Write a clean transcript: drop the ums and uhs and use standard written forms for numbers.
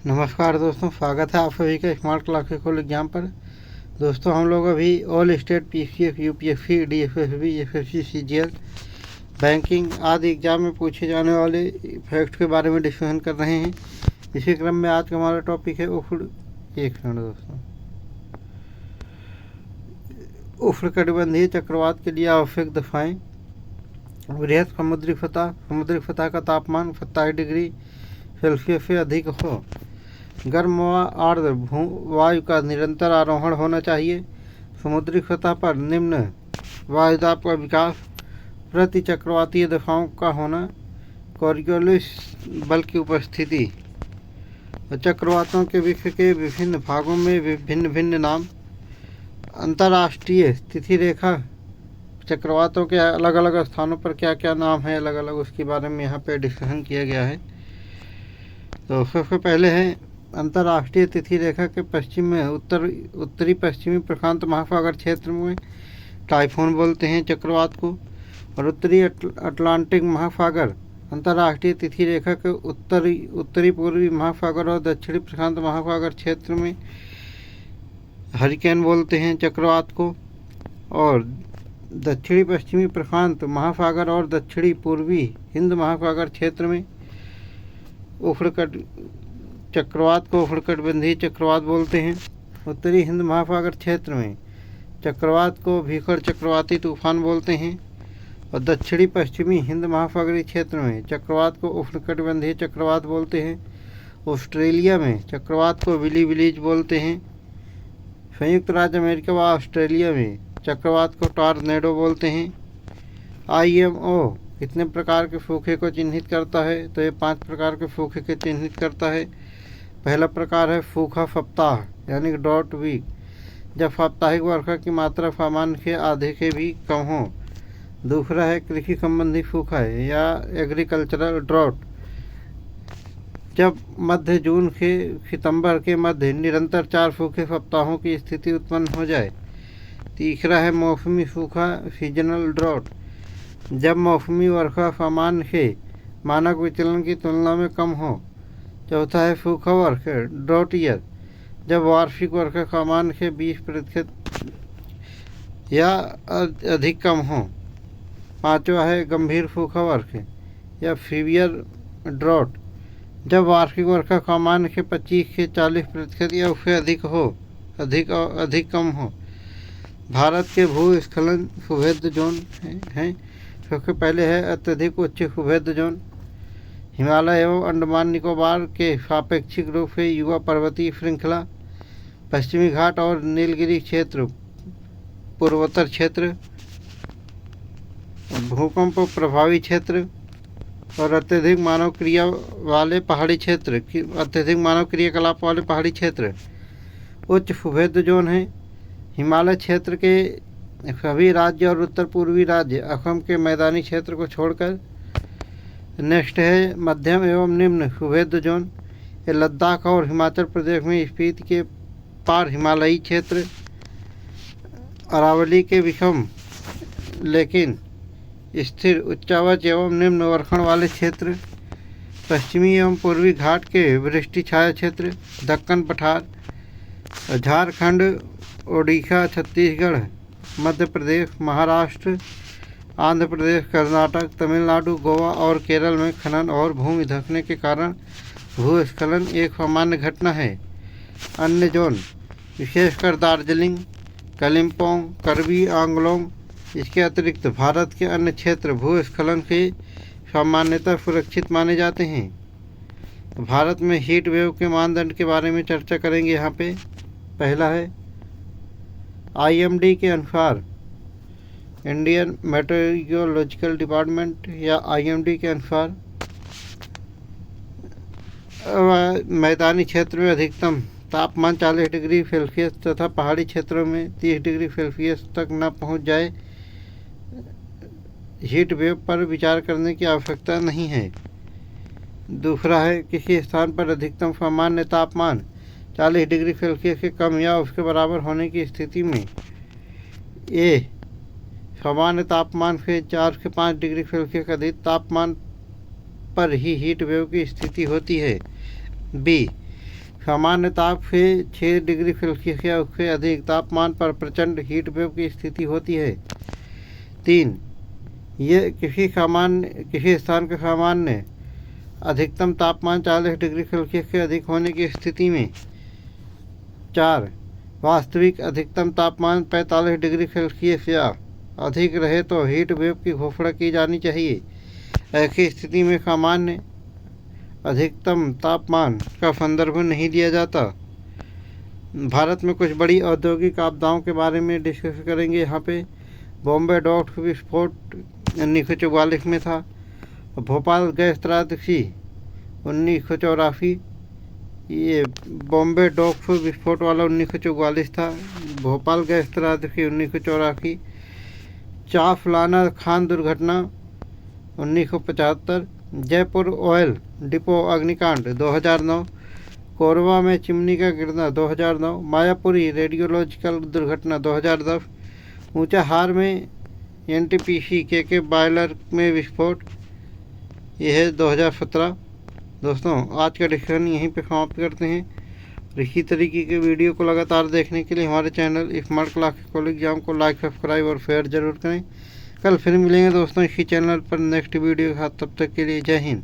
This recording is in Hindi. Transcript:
नमस्कार दोस्तों, स्वागत है आप सभी का स्मार्ट क्लास के खोल एग्जाम पर। दोस्तों, हम लोग अभी all state PCS, UPSC, DSSB, SSC, CGL, banking आदि एग्जाम में पूछे जाने वाले फैक्ट के बारे में डिस्कशन कर रहे हैं। इसी क्रम में आज का हमारा टॉपिक है उष्णकटिबंधीय चक्रवात के लिए आवश्यक दफाएं। वृहद समुद्री सतह का तापमान 27 डिग्री सेल्सियस से अधिक हो। गर्म व आर्द्र वायु का निरंतर आरोहण होना चाहिए। समुद्री सतह पर निम्न वायुदाब का विकास। प्रति चक्रवातीय दफाओं का होना। कॉरियोलिस बल की उपस्थिति। चक्रवातों के विश्व के विभिन्न भागों में भिन्न भिन्न नाम। अंतर्राष्ट्रीय तिथि रेखा। चक्रवातों के अलग अलग स्थानों पर क्या क्या नाम है अलग अलग, उसके बारे में यहाँ पे डिस्कशन किया गया है। तो सबसे पहले है अंतर्राष्ट्रीय तिथि रेखा के पश्चिम में उत्तरी पश्चिमी प्रशांत महासागर क्षेत्र में टाइफून बोलते हैं चक्रवात को। और उत्तरी अटलांटिक महासागर अंतर्राष्ट्रीय तिथि रेखा के उत्तरी पूर्वी महासागर और दक्षिणी प्रशांत महासागर क्षेत्र में हरिकेन बोलते हैं चक्रवात को। और दक्षिणी पश्चिमी प्रशांत महासागर और दक्षिणी पूर्वी हिंद महासागर क्षेत्र में चक्रवात को उष्णकटिबंधीय चक्रवात बोलते हैं। उत्तरी हिंद महासागर क्षेत्र में चक्रवात को भीषण चक्रवाती तूफान बोलते हैं। और दक्षिणी पश्चिमी हिंद महासागरीय क्षेत्र में चक्रवात को उष्णकटिबंधीय चक्रवात बोलते हैं। ऑस्ट्रेलिया में चक्रवात को विली विलीज बोलते हैं। संयुक्त राज्य अमेरिका व ऑस्ट्रेलिया में चक्रवात को टॉर्नेडो बोलते हैं। IMO कितने प्रकार के सूखे को चिन्हित करता है? तो ये 5 प्रकार के सूखे को चिन्हित करता है। पहला प्रकार है सूखा सप्ताह यानी ड्रॉट वीक, जब साप्ताहिक वर्षा की मात्रा सामान्य के आधे के भी कम हो। दूसरा है कृषि संबंधी सूखा या एग्रीकल्चरल ड्रॉट, जब मध्य जून से सितंबर के मध्य निरंतर 4 सूखे सप्ताहों की स्थिति उत्पन्न हो जाए। तीसरा है मौसमी सूखा सीजनल ड्रॉट, जब मौसमी वर्षा सामान्य से मानक विचलन की तुलना में कम हो। चौथा है सूखा वर्षा ड्रॉट ईयर, जब वार्षिक वर्षा सामान्य से 20% या अधिक कम हो। पांचवा है गंभीर सूखा वर्षा या सीवियर ड्रॉट, जब वार्षिक वर्षा सामान्य से 25 से 40% या उससे अधिक कम हो। भारत के भूस्खलन सुभेद्य जोन हैं। सबसे पहले है अत्यधिक उच्च सुभेद्य जोन, हिमालय एवं अंडमान निकोबार के सापेक्षिक रूप से युवा पर्वतीय श्रृंखला, पश्चिमी घाट और नीलगिरी क्षेत्र, पूर्वोत्तर क्षेत्र, भूकंप प्रभावी क्षेत्र और अत्यधिक मानव क्रियाकलाप वाले पहाड़ी क्षेत्र। उच्च सुभेद्य जोन है हिमालय क्षेत्र के सभी राज्य और उत्तर पूर्वी राज्य असम के मैदानी क्षेत्र को छोड़कर। नेक्स्ट है मध्यम एवं निम्न सुभेद्य जोन, ये लद्दाख और हिमाचल प्रदेश में स्पीति के पार हिमालयी क्षेत्र, अरावली के विषम लेकिन स्थिर उच्चावच एवं निम्न वर्षण वाले क्षेत्र, पश्चिमी एवं पूर्वी घाट के वृष्टि छाया क्षेत्र, दक्कन पठार, झारखंड, ओडिशा, छत्तीसगढ़, मध्य प्रदेश, महाराष्ट्र, आंध्र प्रदेश, कर्नाटक, तमिलनाडु, गोवा और केरल में खनन और भूमि धंसने के कारण भूस्खलन एक सामान्य घटना है। अन्य जोन विशेषकर दार्जिलिंग, कालिम्पोंग, करबी आंगलोंग, इसके अतिरिक्त भारत के अन्य क्षेत्र भूस्खलन से सामान्यतः सुरक्षित माने जाते हैं। भारत में हीट वेव के मानदंड के बारे में चर्चा करेंगे यहाँ पे। पहला है IMD के अनुसार, इंडियन मेट्रोलॉजिकल डिपार्टमेंट या IMD के अनुसार मैदानी क्षेत्र में अधिकतम तापमान 40 डिग्री सेल्सियस तथा पहाड़ी क्षेत्रों में 30 डिग्री सेल्सियस तक न पहुंच जाए हीट वेव पर विचार करने की आवश्यकता नहीं है। दूसरा है किसी स्थान पर अधिकतम सामान्य तापमान 40 डिग्री सेल्सियस से कम या उसके बराबर होने की स्थिति में ए सामान्य तापमान से 4 से 5 डिग्री सेल्सियस अधिक तापमान पर ही हीट वेव की स्थिति होती है। बी सामान्य ताप से 6 डिग्री सेल्सियस या उससे अधिक तापमान पर प्रचंड हीट वेव की स्थिति होती है। 3. ये किसी स्थान का सामान्य अधिकतम तापमान 40 डिग्री सेल्सियस से अधिक होने की स्थिति में। 4. वास्तविक अधिकतम तापमान 45 डिग्री सेल्सियस या अधिक रहे तो हीट वेव की घोषणा की जानी चाहिए। ऐसी स्थिति में सामान्य अधिकतम तापमान का संदर्भ नहीं दिया जाता। भारत में कुछ बड़ी औद्योगिक आपदाओं के बारे में डिस्कस करेंगे। यहाँ पे बॉम्बे डॉक्स विस्फोट 1944 में था। भोपाल गैस त्रासदी 1984। ये बॉम्बे डॉक्स विस्फोट वाला 1944 था। भोपाल गैस त्रासदी 1984। चाफलाना खान दुर्घटना 1975। जयपुर ऑयल डिपो अग्निकांड 2009। कोरबा में चिमनी का गिरना 2009। मायापुरी रेडियोलॉजिकल दुर्घटना 2010। ऊंचाहार में एनटीपीसी के बॉयलर में विस्फोट, यह है 2017। दोस्तों, आज का डिस्कशन यहीं पे समाप्त करते हैं। इसी तरीके के वीडियो को लगातार देखने के लिए हमारे channel smart class college exam को लाइक, सब्सक्राइब और शेयर जरूर करें। कल फिर मिलेंगे दोस्तों इसी चैनल पर नेक्स्ट वीडियो के साथ। तब तक के लिए जय हिंद।